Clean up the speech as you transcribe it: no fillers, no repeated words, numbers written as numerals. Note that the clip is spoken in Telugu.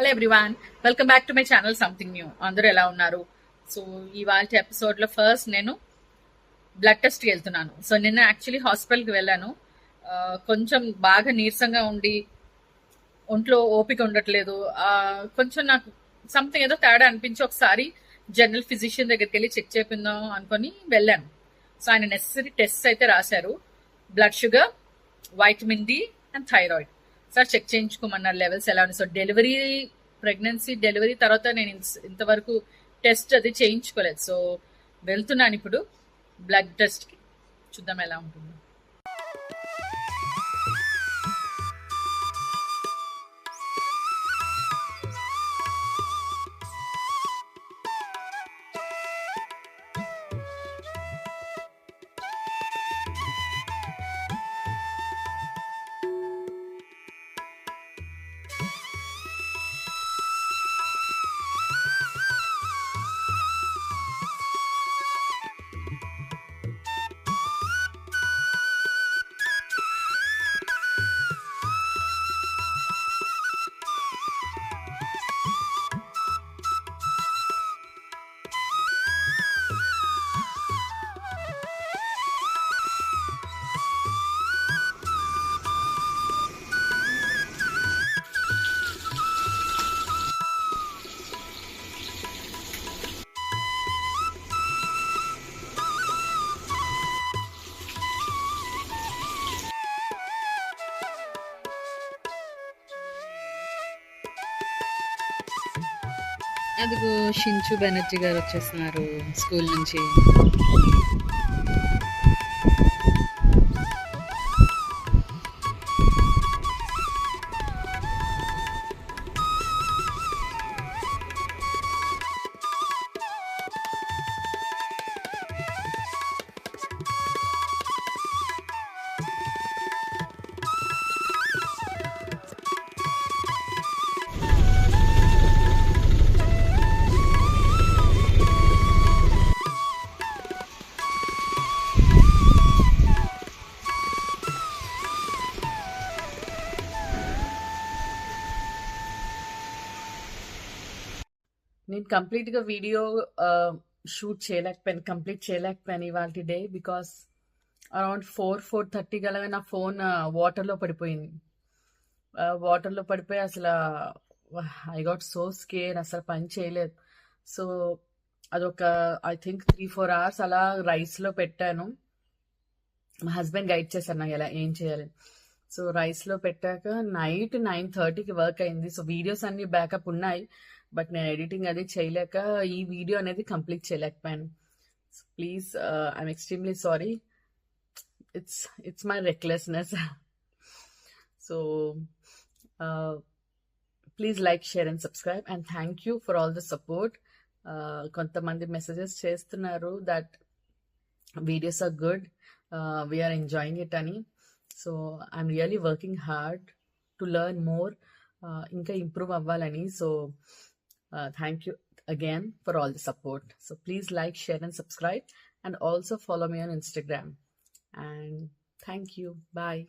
Hello everyone, welcome back to my channel something new. అందరూ ఎలా ఉన్నారు? సో ఇవాళ ఎపిసోడ్లో ఫస్ట్ నేను బ్లడ్ టెస్ట్కి వెళ్తున్నాను. సో నిన్న యాక్చువల్లీ హాస్పిటల్కి వెళ్ళాను. కొంచెం బాగా నీరసంగా ఉండి ఒంట్లో ఓపిక ఉండట్లేదు. కొంచెం నాకు సంథింగ్ ఏదో తేడా అనిపించి ఒకసారి జనరల్ ఫిజిషియన్ దగ్గరికి వెళ్ళి చెక్ చేపిందాం అనుకొని వెళ్ళాను. సో ఆయన నెసరీ టెస్ట్ అయితే రాశారు. Blood sugar, vitamin D and thyroid. Sir check చేయించుకోమన్నారు లెవెల్స్ ఎలా ఉన్నాయి. సో ప్రెగ్నెన్సీ డెలివరీ తర్వాత నేను ఇంతవరకు టెస్ట్ అది చేయించుకోలేదు. సో వెళ్తున్నాను ఇప్పుడు బ్లడ్ టెస్ట్కి. చూద్దాం ఎలా ఉంటుందో. అదిగో షించు బెనర్జీ గారు వచ్చేస్తున్నారు స్కూల్ నుంచి. నేను కంప్లీట్గా వీడియో కంప్లీట్ చేయలేకపోయాను ఇవాళ డే. బికాస్ అరౌండ్ 4:30 గల నా ఫోన్ వాటర్లో పడిపోయింది. వాటర్లో పడిపోయి అసలు ఐ గాట్ సో స్కేర్, అసలు పని చేయలేదు. సో అదొక ఐ థింక్ 3-4 hours అలా రైస్లో పెట్టాను. మా హస్బెండ్ గైడ్ చేశారు నాకు ఎలా ఏం చేయాలి. సో రైస్లో పెట్టాక నైట్ 9:30కి వర్క్ అయింది. సో వీడియోస్ అన్ని బ్యాకప్ ఉన్నాయి, బట్ నేను ఎడిటింగ్ అది చేయలేక ఈ వీడియో అనేది కంప్లీట్ చేయలేకపోయాను. Please, I'm extremely sorry. It's my recklessness. So please like, share and subscribe and thank you for all the support. కొంతమంది మెసేజెస్ చేస్తున్నారు that videos are good, we're enjoying it అని. So I'm really working hard to learn more, ఇంకా ఇంప్రూవ్ అవ్వాలని. So thank you again for all the support. So please like, share and subscribe, and also follow me on Instagram. And thank you. Bye.